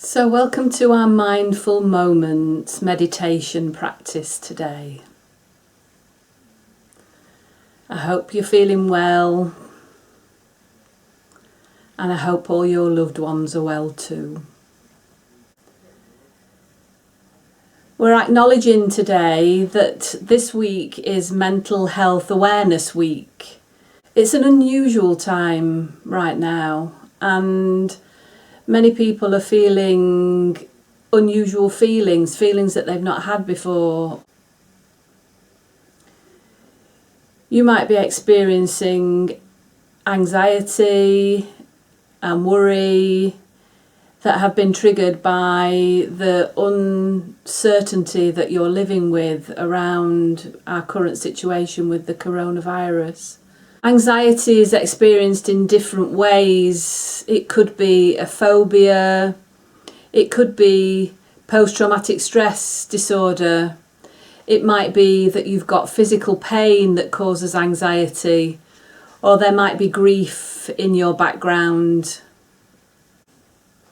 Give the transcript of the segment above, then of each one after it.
So welcome to our mindful moments meditation practice today. I hope you're feeling well, and I hope all your loved ones are well too. We're acknowledging today that this week is Mental Health Awareness Week. It's an unusual time right now, and many people are feeling unusual feelings that they've not had before. You might be experiencing anxiety and worry that have been triggered by the uncertainty that you're living with around our current situation with the coronavirus. Anxiety is experienced in different ways. It could be a phobia, it could be post-traumatic stress disorder, it might be that you've got physical pain that causes anxiety, or there might be grief in your background.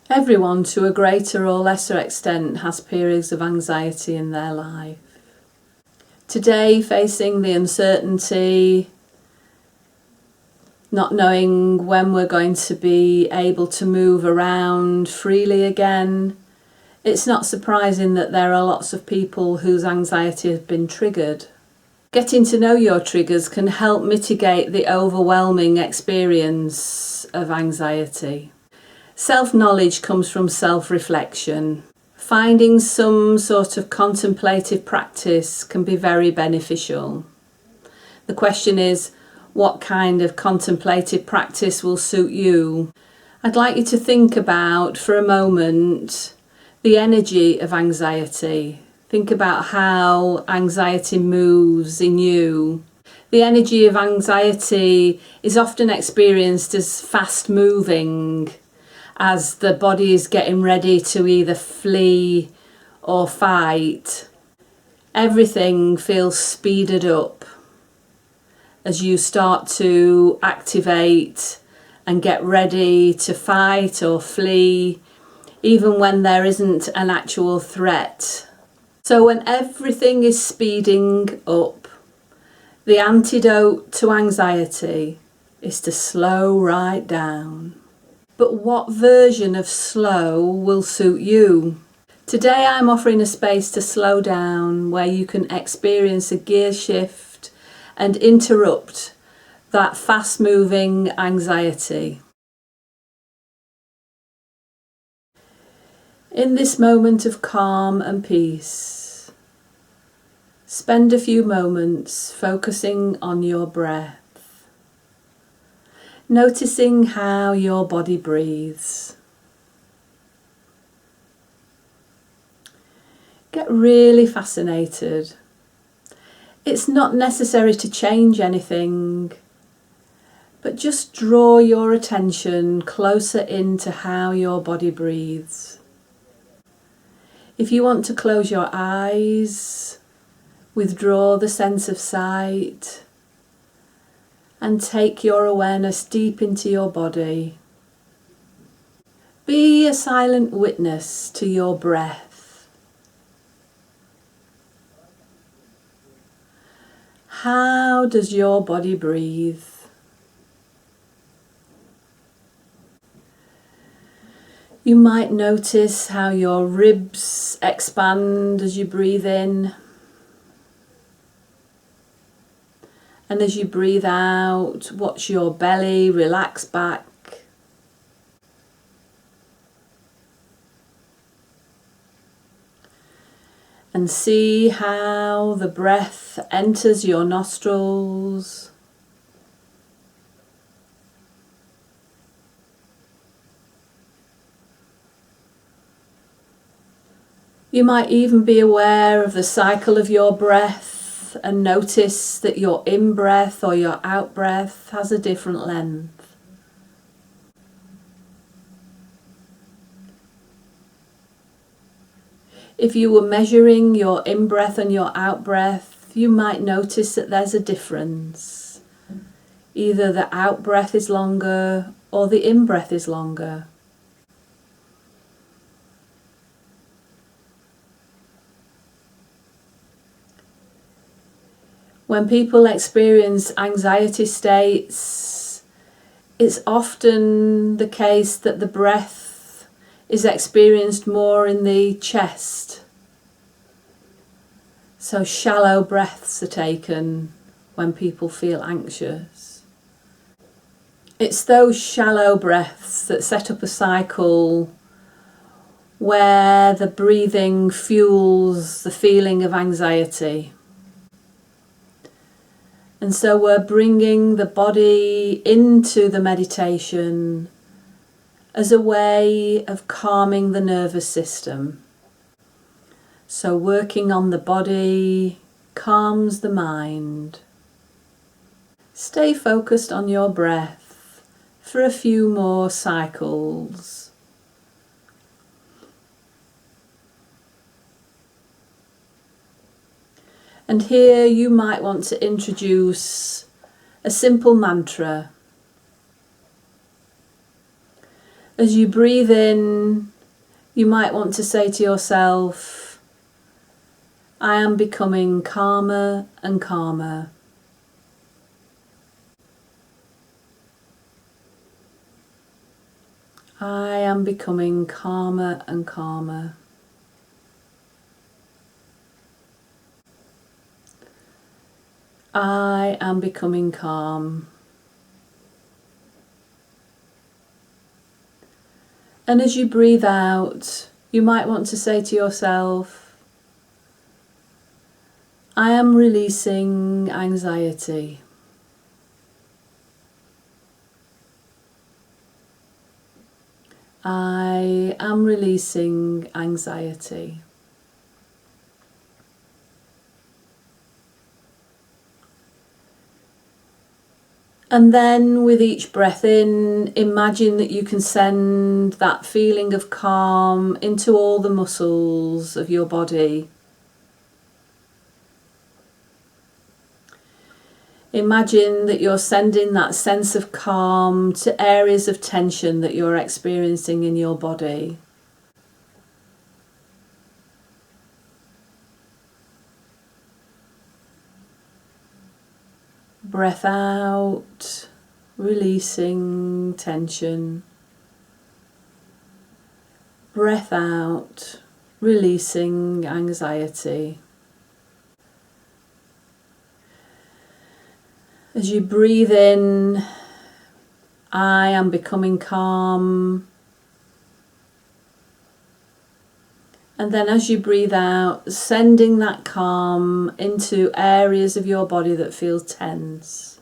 Everyone, to a greater or lesser extent, has periods of anxiety in their life. Today, facing the uncertainty, not knowing when we're going to be able to move around freely again, it's not surprising that there are lots of people whose anxiety has been triggered. Getting to know your triggers can help mitigate the overwhelming experience of anxiety. Self-knowledge comes from self-reflection. Finding some sort of contemplative practice can be very beneficial. The question is, what kind of contemplative practice will suit you? I'd like you to think about, for a moment, the energy of anxiety. Think about how anxiety moves in you. The energy of anxiety is often experienced as fast moving, as the body is getting ready to either flee or fight. Everything feels speeded up as you start to activate and get ready to fight or flee, even when there isn't an actual threat. So when everything is speeding up, the antidote to anxiety is to slow right down. But what version of slow will suit you? Today I'm offering a space to slow down where you can experience a gear shift and interrupt that fast-moving anxiety. In this moment of calm and peace, spend a few moments focusing on your breath, noticing how your body breathes. Get really fascinated. It's not necessary to change anything, but just draw your attention closer into how your body breathes. If you want to close your eyes, withdraw the sense of sight and take your awareness deep into your body. Be a silent witness to your breath. How does your body breathe? You might notice how your ribs expand as you breathe in, and as you breathe out, watch your belly relax back. And see how the breath enters your nostrils You might even be aware of the cycle of your breath and notice that your in-breath or your out-breath has a different length. If you were measuring your in-breath and your out-breath, you might notice that there's a difference. Either the out-breath is longer or the in-breath is longer. When people experience anxiety states, it's often the case that the breath is experienced more in the chest. So shallow breaths are taken when people feel anxious. It's those shallow breaths that set up a cycle where the breathing fuels the feeling of anxiety. And so we're bringing the body into the meditation as a way of calming the nervous system. So working on the body calms the mind. Stay focused on your breath for a few more cycles. And here you might want to introduce a simple mantra. As you breathe in, you might want to say to yourself, I am becoming calmer and calmer. I am becoming calmer and calmer. I am becoming calm. And as you breathe out, you might want to say to yourself, I am releasing anxiety. I am releasing anxiety. And then with each breath in, imagine that you can send that feeling of calm into all the muscles of your body. Imagine that you're sending that sense of calm to areas of tension that you're experiencing in your body. Breath out, releasing tension. Breath out, releasing anxiety. As you breathe in, I am becoming calm. And then as you breathe out, sending that calm into areas of your body that feel tense.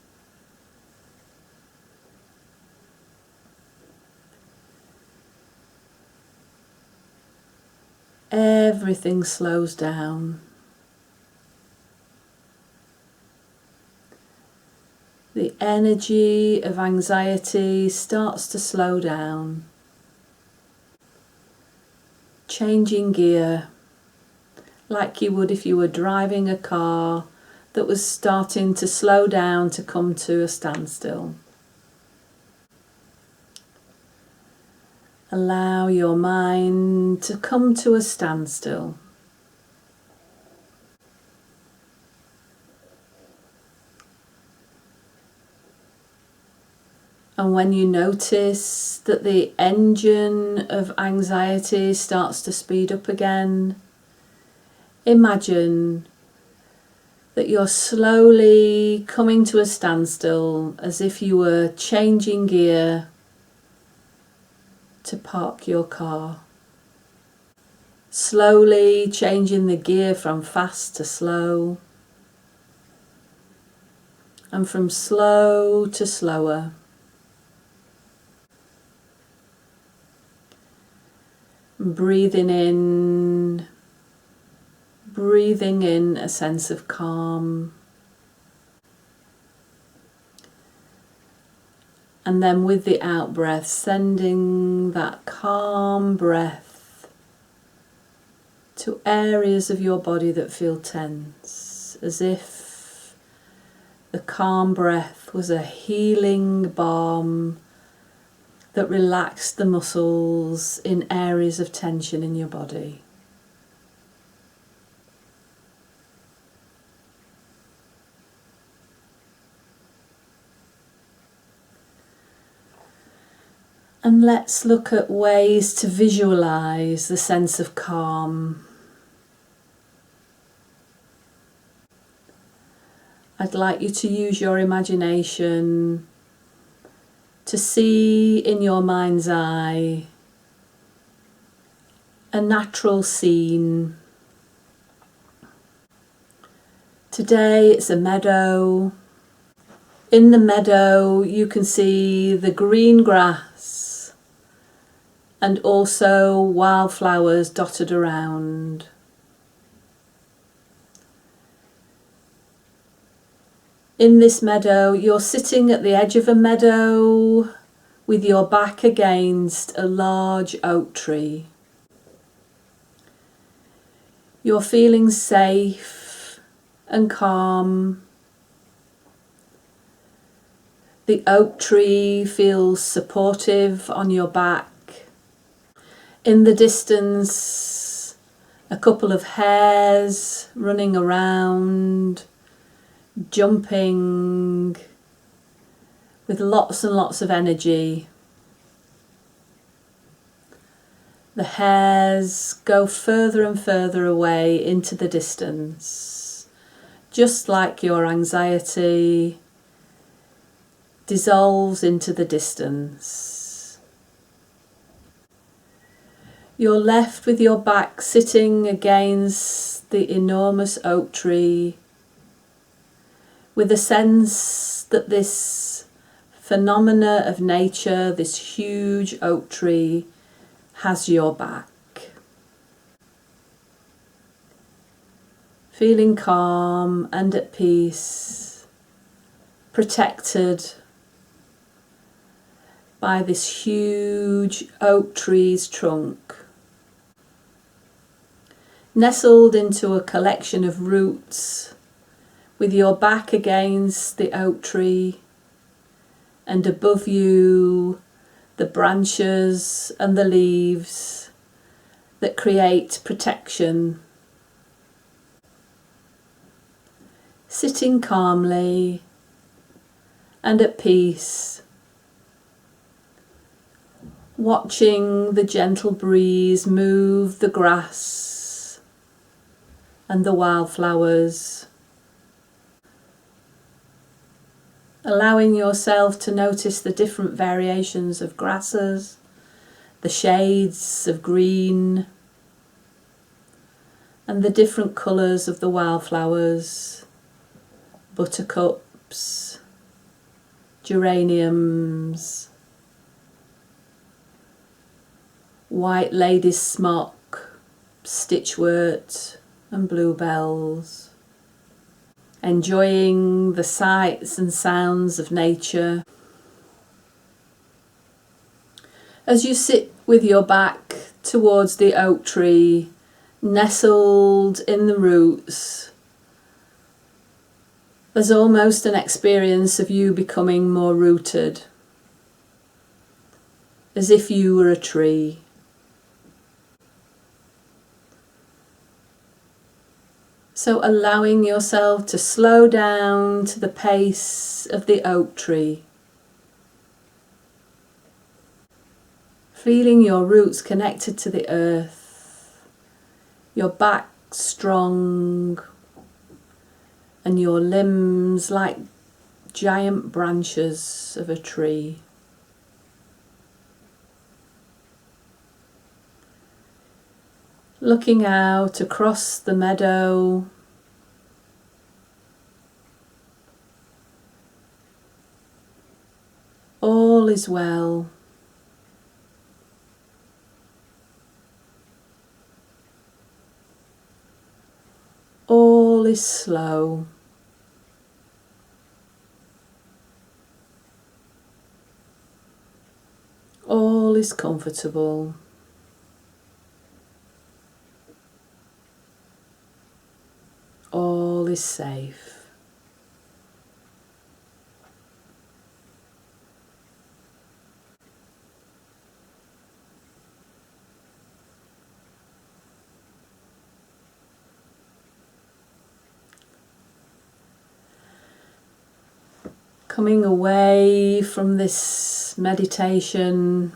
Everything slows down. The energy of anxiety starts to slow down. Changing gear, like you would if you were driving a car that was starting to slow down to come to a standstill. Allow your mind to come to a standstill. And when you notice that the engine of anxiety starts to speed up again, imagine that you're slowly coming to a standstill as if you were changing gear to park your car. Slowly changing the gear from fast to slow, and from slow to slower. Breathing in a sense of calm. And then with the out breath, sending that calm breath to areas of your body that feel tense, as if the calm breath was a healing balm that relaxed the muscles in areas of tension in your body. And let's look at ways to visualize the sense of calm. I'd like you to use your imagination to see in your mind's eye a natural scene. Today it's a meadow. In the meadow you can see the green grass and also wildflowers dotted around. In this meadow, you're sitting at the edge of a meadow with your back against a large oak tree. You're feeling safe and calm. The oak tree feels supportive on your back. In the distance, a couple of hares running around, jumping with lots and lots of energy. The hares go further and further away into the distance, just like your anxiety dissolves into the distance. You're left with your back sitting against the enormous oak tree, with a sense that this phenomena of nature, this huge oak tree, has your back. Feeling calm and at peace, protected by this huge oak tree's trunk, nestled into a collection of roots, with your back against the oak tree, and above you the branches and the leaves that create protection. Sitting calmly and at peace, watching the gentle breeze move the grass and the wildflowers, allowing yourself to notice the different variations of grasses, the shades of green, and the different colours of the wildflowers, buttercups, geraniums, white lady's smock, stitchwort and bluebells. Enjoying the sights and sounds of nature. As you sit with your back towards the oak tree, nestled in the roots, there's almost an experience of you becoming more rooted, as if you were a tree. So allowing yourself to slow down to the pace of the oak tree. Feeling your roots connected to the earth, your back strong, and your limbs like giant branches of a tree. Looking out across the meadow, all is well. All is slow. All is comfortable. All is safe. Coming away from this meditation,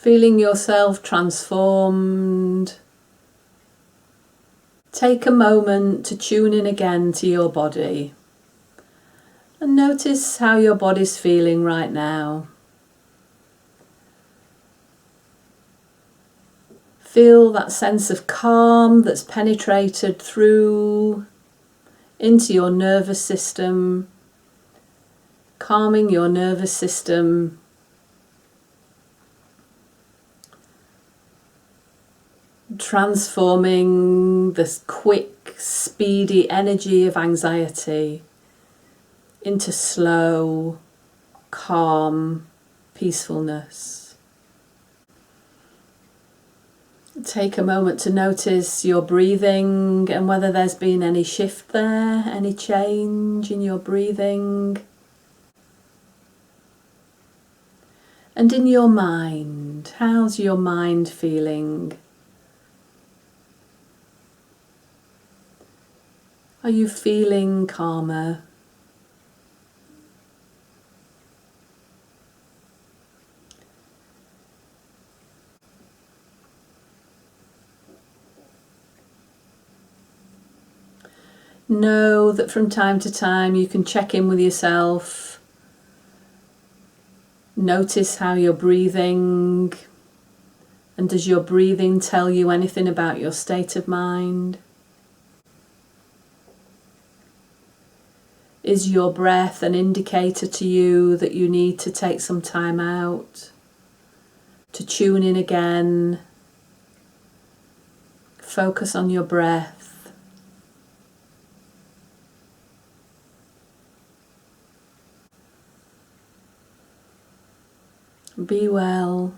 feeling yourself transformed. Take a moment to tune in again to your body and notice how your body's feeling right now. Feel that sense of calm that's penetrated through into your nervous system, calming your nervous system, transforming this quick, speedy energy of anxiety into slow, calm peacefulness. Take a moment to notice your breathing and whether there's been any shift there, any change in your breathing. And in your mind, how's your mind feeling? Are you feeling calmer? Know that from time to time you can check in with yourself. Notice how you're breathing. And does your breathing tell you anything about your state of mind? Is your breath an indicator to you that you need to take some time out, to tune in again, focus on your breath? Be well.